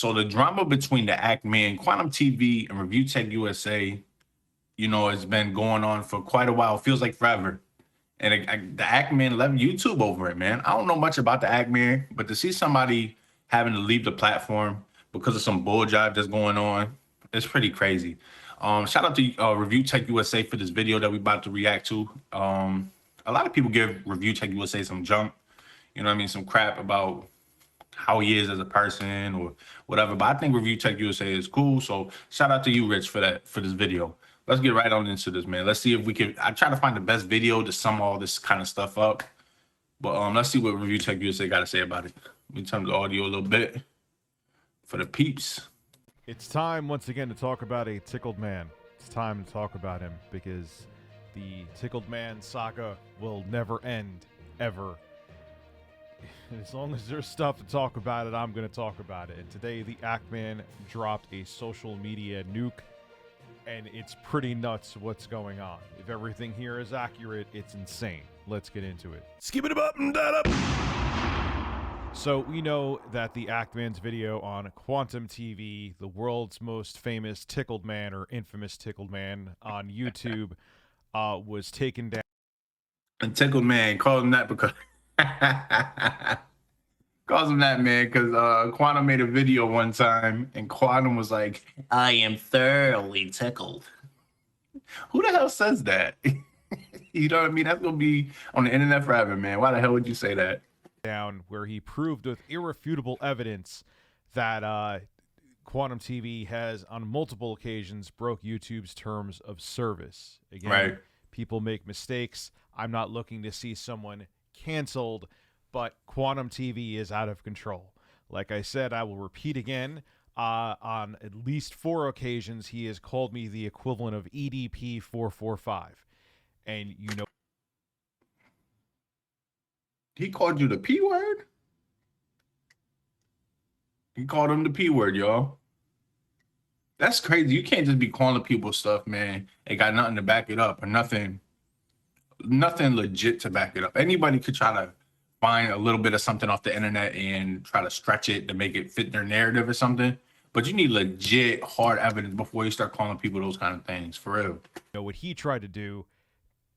So the drama between the Ackerman, Quantum TV, and Review Tech USA, has been going on for quite a while. It feels like forever. And the Ackerman left YouTube over it, man. I don't know much about the Ackerman, but to see somebody having to leave the platform because of some bull jive that's going on, it's pretty crazy. Shout out to Review Tech USA for this video that we about to react to. A lot of people give Review Tech USA some junk, some crap about how he is as a person or whatever. But I think Review Tech USA is cool. So shout out to you, Rich, for this video. Let's get right on into this, man. Let's see if we can. I try to find the best video to sum all this kind of stuff up. But let's see what Review Tech USA got to say about it. Let me turn the audio a little bit for the peeps. It's time once again to talk about a tickled man. It's time to talk about him because the tickled man saga will never end, ever. And as long as there's stuff to talk about it, I'm going to talk about it. And today, the Ackerman dropped a social media nuke, and it's pretty nuts what's going on. If everything here is accurate, it's insane. Let's get into it. Skip it up and that up. So we know that the Ackerman's video on Quantum TV, the world's most famous tickled man or infamous tickled man on YouTube, was taken down. And tickled man, call him that because calls him that, man, because Quantum made a video one time and Quantum was like, I am thoroughly tickled. Who the hell says that? You know what I mean? That's gonna be on the internet forever, man. Why the hell would you say that? Down where he proved with irrefutable evidence that Quantum TV has on multiple occasions broke YouTube's terms of service. Again, right. People make mistakes. I'm not looking to see someone canceled, but Quantum TV is out of control. Like I said, I will repeat again, on at least 4 occasions, he has called me the equivalent of EDP 445. And he called you the P word? He called him the P word, y'all. That's crazy. You can't just be calling people stuff, man. It got nothing to back it up or nothing legit to back it up. Anybody could try to find a little bit of something off the internet and try to stretch it to make it fit their narrative or something. But you need legit hard evidence before you start calling people those kind of things, for real. What he tried to do,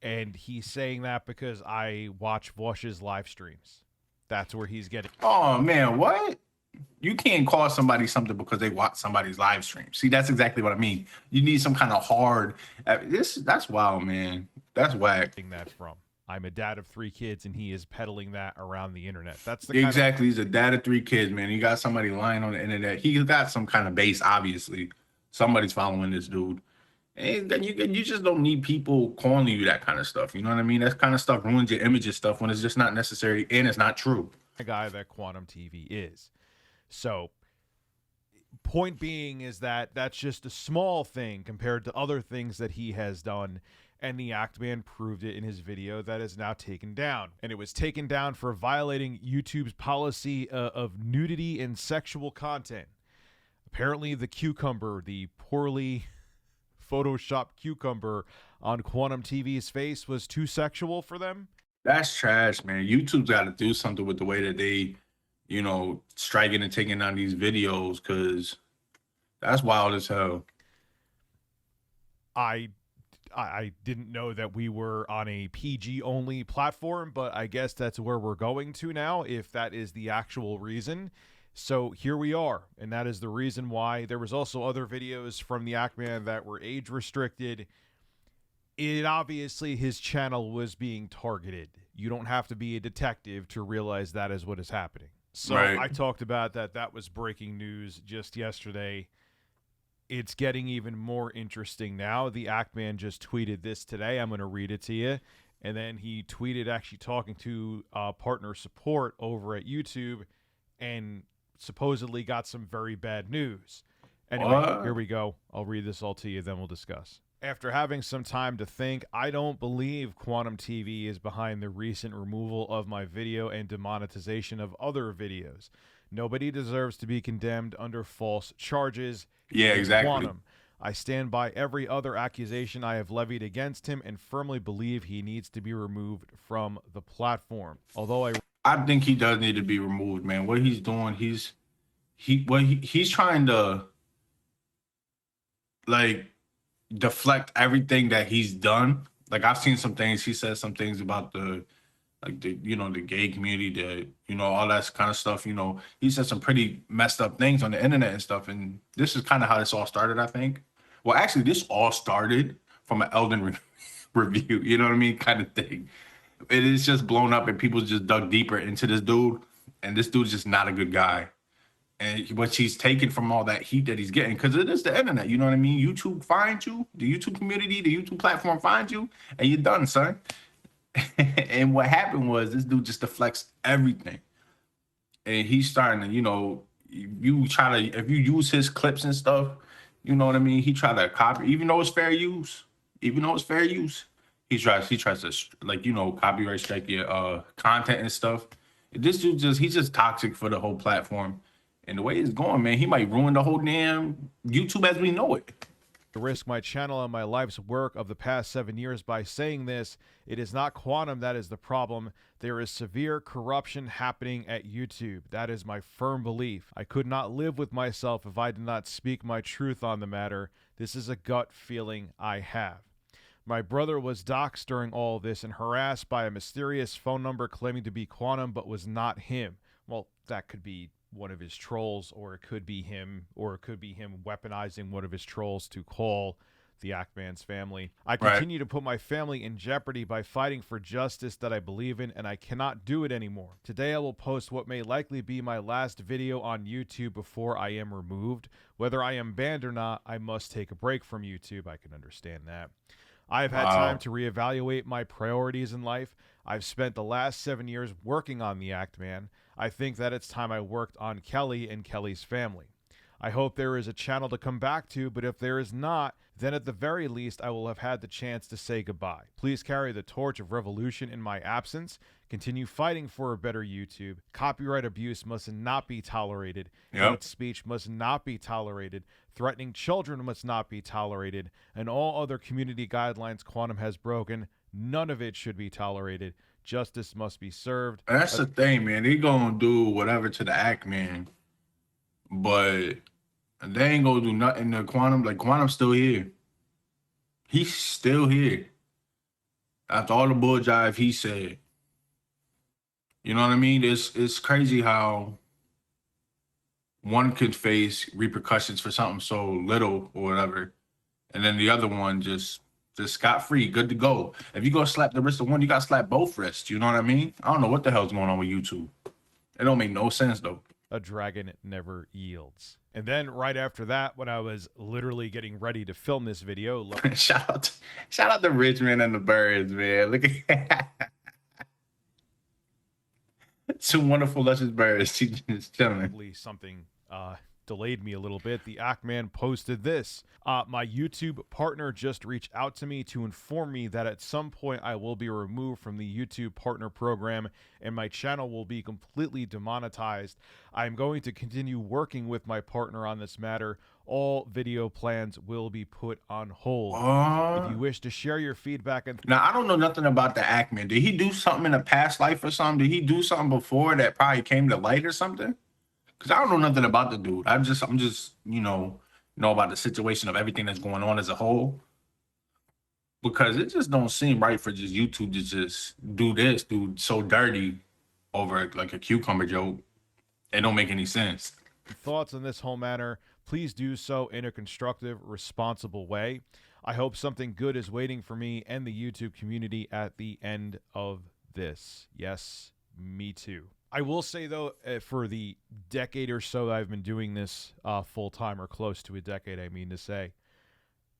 and he's saying that because I watch Wash's live streams. That's where he's getting. Oh, man, what? You can't call somebody something because they watch somebody's live stream. See, that's exactly what I mean. You need some kind of hard. That's wild, man. That's whack. That from. I'm a dad of 3 kids, and he is peddling that around the internet. That's the exactly. He's a dad of 3 kids, man. You got somebody lying on the internet. He's got some kind of base, obviously. Somebody's following this dude. And then you just don't need people calling you that kind of stuff. You know what I mean? That kind of stuff ruins your image and stuff when it's just not necessary and it's not true. The guy that Quantum TV is. So, point being is that that's just a small thing compared to other things that he has done. And the Ackerman proved it in his video that is now taken down. And it was taken down for violating YouTube's policy of nudity and sexual content. Apparently, the cucumber, the poorly photoshopped cucumber on Quantum TV's face was too sexual for them. That's trash, man. YouTube's got to do something with the way that they, striking and taking down these videos, because that's wild as hell. I didn't know that we were on a PG only platform, but I guess that's where we're going to now, if that is the actual reason. So here we are, and that is the reason why. There was also other videos from the Ackerman that were age restricted. Obviously his channel was being targeted. You don't have to be a detective to realize that is what is happening. So right. I talked about that was breaking news just yesterday. It's getting even more interesting now. The Ackerman just tweeted this today. I'm going to read it to you. And then he tweeted actually talking to partner support over at YouTube and supposedly got some very bad news. Anyway, Here we go. I'll read this all to you, then we'll discuss. After having some time to think, I don't believe Quantum TV is behind the recent removal of my video and demonetization of other videos. Nobody deserves to be condemned under false charges. Yeah, exactly. Quantum. I stand by every other accusation I have levied against him and firmly believe he needs to be removed from the platform. Although I think he does need to be removed, man. What he's doing, he's he's trying to like deflect everything that he's done. Like I've seen some things. He said some things about the like the the gay community, the all that kind of stuff. He said some pretty messed up things on the internet and stuff. And this is kind of how this all started, I think. Well, actually, this all started from an review. You know what I mean, kind of thing. It is just blown up, and people just dug deeper into this dude, and this dude's just not a good guy. And what he's taken from all that heat that he's getting, because it is the internet, you know what I mean? YouTube finds you, the YouTube community, the YouTube platform finds you, and you're done, son. And what happened was this dude just deflects everything. And he's starting to, if you use his clips and stuff, you know what I mean? He tried to copy, even though it's fair use, he tries to copyright strike your content and stuff. This dude he's just toxic for the whole platform. And the way it's going, man, he might ruin the whole damn YouTube as we know it. To risk my channel and my life's work of the past 7 years by saying this, it is not Quantum that is the problem. There is severe corruption happening at YouTube. That is my firm belief. I could not live with myself if I did not speak my truth on the matter. This is a gut feeling I have. My brother was doxxed during all this and harassed by a mysterious phone number claiming to be Quantum but was not him. Well, that could be one of his trolls, or it could be him, weaponizing one of his trolls to call the Ackerman's family. I continue to put my family in jeopardy by fighting for justice that I believe in, and I cannot do it anymore. Today I will post what may likely be my last video on YouTube before I am removed. Whether I am banned or not, I must take a break from YouTube. I can understand that. I have had time to reevaluate my priorities in life. I've spent the last 7 years working on the Ackerman. I think that it's time I worked on Kelly and Kelly's family. I hope there is a channel to come back to, but if there is not, then at the very least I will have had the chance to say goodbye. Please carry the torch of revolution in my absence. Continue fighting for a better YouTube. Copyright abuse must not be tolerated. Hate speech must not be tolerated. Threatening children must not be tolerated. And all other community guidelines Quantum has broken, none of it should be tolerated. Justice must be served. That's the thing, man. They gonna do whatever to the Ackerman, but they ain't gonna do nothing to Quantum. Like Quantum's still here. He's still here. After all the bull jive he said. You know what I mean? It's crazy how one could face repercussions for something so little or whatever, and then the other one just scot-free, good to go. If you go slap the wrist of one, you got to slap both wrists. You know what I mean? I don't know what the hell's going on with YouTube. It don't make no sense, though. A dragon never yields. And then right after that, when I was literally getting ready to film this video... shout out to Richmond and the birds, man. Look at two wonderful, luscious birds. Just chilling. Something delayed me a little bit. The Ackerman posted this. My YouTube partner just reached out to me to inform me that at some point I will be removed from the YouTube partner program and my channel will be completely demonetized. I'm going to continue working with my partner on this matter. All video plans will be put on hold. If you wish to share your feedback... Now, I don't know nothing about the Ackerman. Did he do something in a past life or something? Did he do something before that probably came to light or something? Because I don't know nothing about the dude. I'm just know about the situation of everything that's going on as a whole. Because it just don't seem right for just YouTube to just do this, dude, so dirty over like a cucumber joke. It don't make any sense. Thoughts on this whole matter, please do so in a constructive, responsible way. I hope something good is waiting for me and the YouTube community at the end of this. Yes, me too. I will say, though, for the decade or so that I've been doing this full-time, or close to a decade, I mean to say,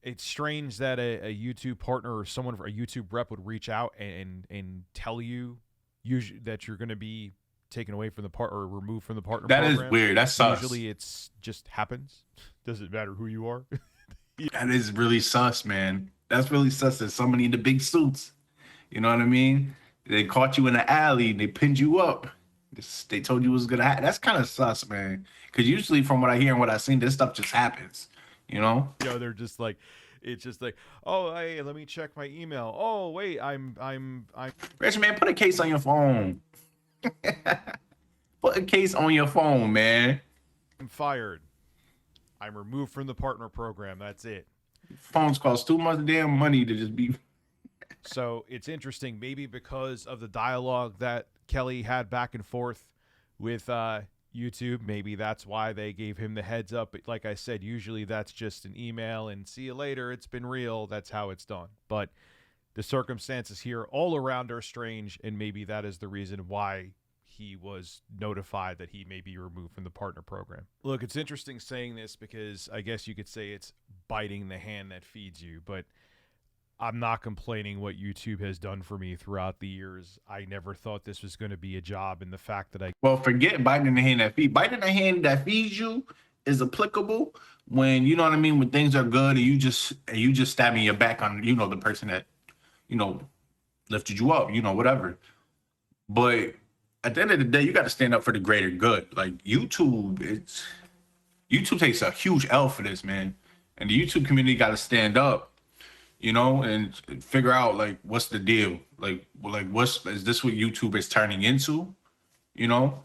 it's strange that a YouTube partner or someone, a YouTube rep would reach out and tell you usually that you're going to be taken away from the part or removed from the partner program. That is weird. That's sus. Usually it's just happens. Doesn't matter who you are. That is really sus, man. That's really sus. There's somebody in the big suits. You know what I mean? They caught you in the alley and they pinned you up. They told you it was gonna happen. That's kind of sus, man. Because usually, from what I hear and what I've seen, this stuff just happens. You know? Yo, they're just like, it's just like, oh, hey, let me check my email. Oh, wait, I'm. Rich man, put a case on your phone. Put a case on your phone, man. I'm fired. I'm removed from the partner program. That's it. Phones cost too much damn money to just be. So it's interesting, maybe because of the dialogue that Kelly had back and forth with YouTube, maybe that's why they gave him the heads up. But like I said, usually that's just an email and see you later. It's been real. That's how it's done. But the circumstances here all around are strange, and maybe that is the reason why he was notified that he may be removed from the partner program. Look, it's interesting saying this because I guess you could say it's biting the hand that feeds you, but I'm not complaining what YouTube has done for me throughout the years. I never thought this was going to be a job, and the fact that Well, forget biting the hand that feeds. Biting the hand that feeds you is applicable when, you know what I mean, when things are good and you just stabbing your back on, you know, the person that, you know, lifted you up, you know, whatever. But at the end of the day, you got to stand up for the greater good. Like YouTube takes a huge L for this, man. And the YouTube community got to stand up, you know, and figure out like what's the deal, like is this what YouTube is turning into, you know?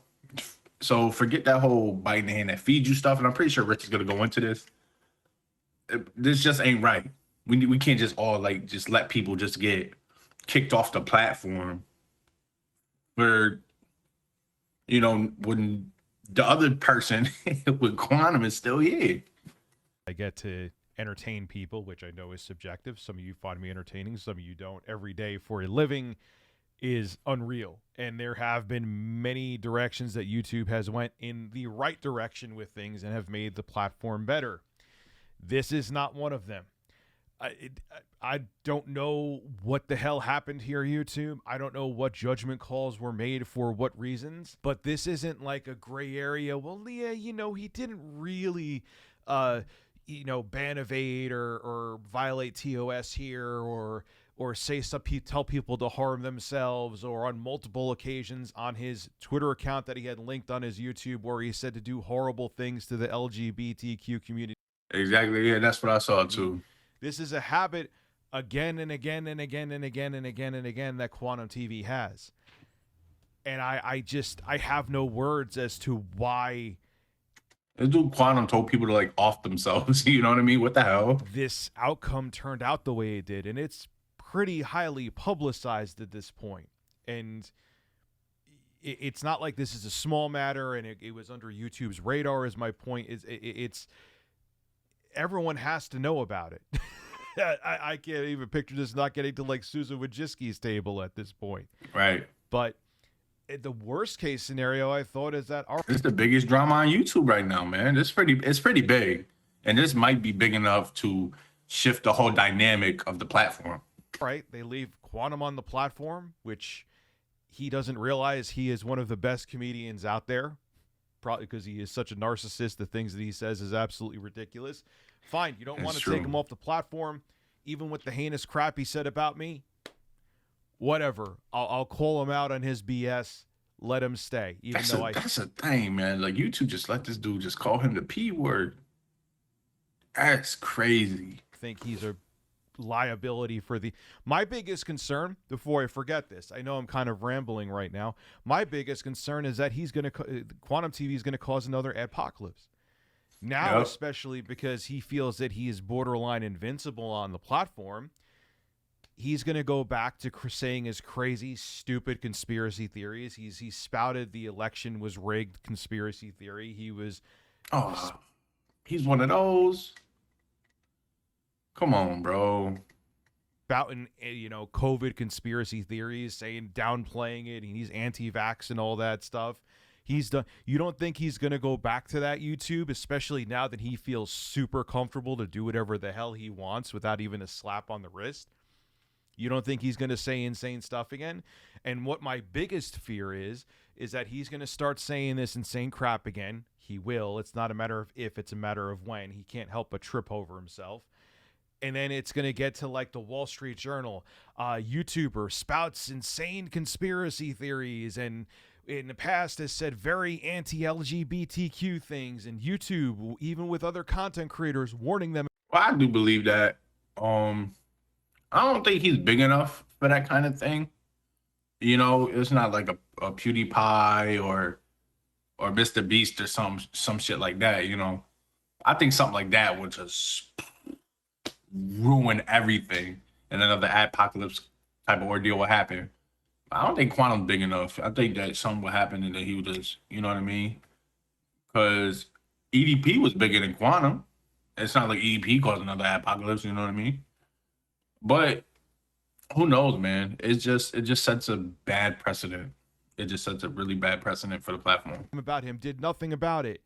So forget that whole biting the hand that feeds you stuff, and I'm pretty sure Rich is gonna go into this. This just ain't right. We can't just all like just let people just get kicked off the platform where, you know, when the other person with Quantum is still here. I get to entertain people, which I know is subjective. Some of you find me entertaining, some of you don't. Every day for a living is unreal, and there have been many directions that YouTube has went in the right direction with things and have made the platform better. This is not one of them. I don't know what the hell happened here, YouTube. I don't know what judgment calls were made for what reasons, but this isn't like a gray area. Well, yeah, you know, he didn't really you know, ban evade or violate TOS here, or say tell people to harm themselves, or on multiple occasions on his Twitter account that he had linked on his YouTube where he said to do horrible things to the LGBTQ community. Exactly. Yeah, that's what I saw too. This is a habit again and again and again and again and again and again that Quantum TV has. And I have no words as to why this dude Quantum told people to like off themselves. You know what I mean? What the hell? This outcome turned out the way it did, and it's pretty highly publicized at this point. And it's not like this is a small matter and it was under YouTube's radar, is my point. It's everyone has to know about it. I can't even picture this not getting to like Susan Wojcicki's table at this point. Right. But the worst case scenario, I thought, is that it's the biggest drama on YouTube right now, man. It's pretty big, and this might be big enough to shift the whole dynamic of the platform. Right? They leave Quantum on the platform, which he doesn't realize he is one of the best comedians out there, probably because he is such a narcissist. The things that he says is absolutely ridiculous. Fine, you don't want to take him off the platform, even with the heinous crap he said about me. Whatever, I'll call him out on his BS. Let him stay. That's a thing, man. Like YouTube just let this dude just call him the P word. That's crazy. I think he's a liability for the. My biggest concern, before I forget this, I know I'm kind of rambling right now. My biggest concern is that Quantum TV is going to cause another adpocalypse. Now, yep. Especially because he feels that he is borderline invincible on the platform. He's going to go back to saying his crazy, stupid conspiracy theories. He spouted the election was rigged conspiracy theory. He was... Oh, he's one of those. Come on, bro. Spouting, you know, COVID conspiracy theories, saying, downplaying it. He's anti-vax and all that stuff. He's done. You don't think he's going to go back to that, YouTube, especially now that he feels super comfortable to do whatever the hell he wants without even a slap on the wrist? You don't think he's going to say insane stuff again? And what my biggest fear is that he's going to start saying this insane crap again. He will. It's not a matter of if, it's a matter of when. He can't help but trip over himself. And then it's going to get to like the Wall Street Journal. YouTuber spouts insane conspiracy theories and in the past has said very anti-LGBTQ things. And YouTube, even with other content creators, warning them. Well, I do believe that. I don't think he's big enough for that kind of thing. You know, it's not like a PewDiePie or or Mr. Beast or some shit like that, you know. I think something like that would just ruin everything, and another apocalypse type of ordeal will happen. I don't think Quantum's big enough. I think that something will happen and that he would just, you know what I mean? Because EDP was bigger than Quantum. It's not like EDP caused another apocalypse, you know what I mean? But who knows, man? It just sets a bad precedent. It just sets a really bad precedent for the platform. About him did nothing about it.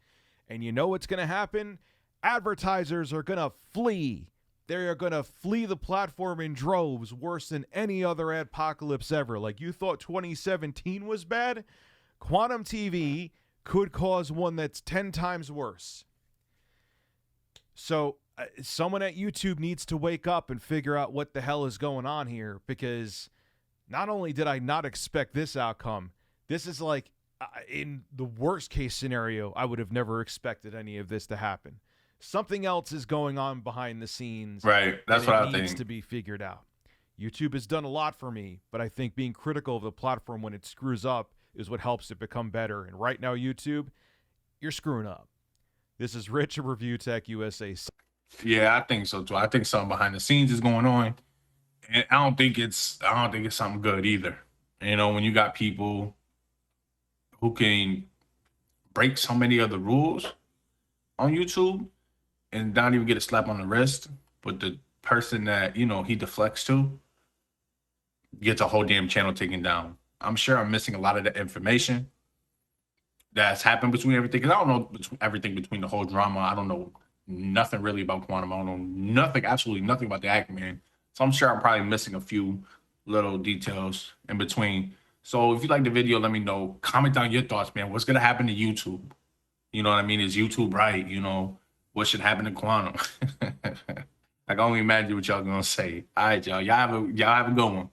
And you know what's going to happen? Advertisers are going to flee. They are going to flee the platform in droves, worse than any other apocalypse ever. Like, you thought 2017 was bad? Quantum TV could cause one that's 10 times worse. So someone at YouTube needs to wake up and figure out what the hell is going on here, because not only did I not expect this outcome, this is like, in the worst case scenario, I would have never expected any of this to happen. Something else is going on behind the scenes. Right. That's what I think. It needs to be figured out. YouTube has done a lot for me, but I think being critical of the platform when it screws up is what helps it become better. And right now, YouTube, you're screwing up. This is Rich of Review Tech USA. Yeah, I think so too. I think something behind the scenes is going on, and I don't think it's something good either. You know, when you got people who can break so many of the rules on YouTube and not even get a slap on the wrist, but the person that, you know, he deflects to gets a whole damn channel taken down. I'm sure I'm missing a lot of the information that's happened between everything, because I don't know everything between the whole drama. I don't know nothing really about Quantum. I don't know nothing, absolutely nothing about the Ackerman. So I'm sure I'm probably missing a few little details in between. So if you like the video, let me know. Comment down your thoughts, man. What's gonna happen to YouTube? You know what I mean? Is YouTube right? You know, what should happen to Quantum? I can only imagine what y'all gonna say. All right, y'all. Y'all have a good one.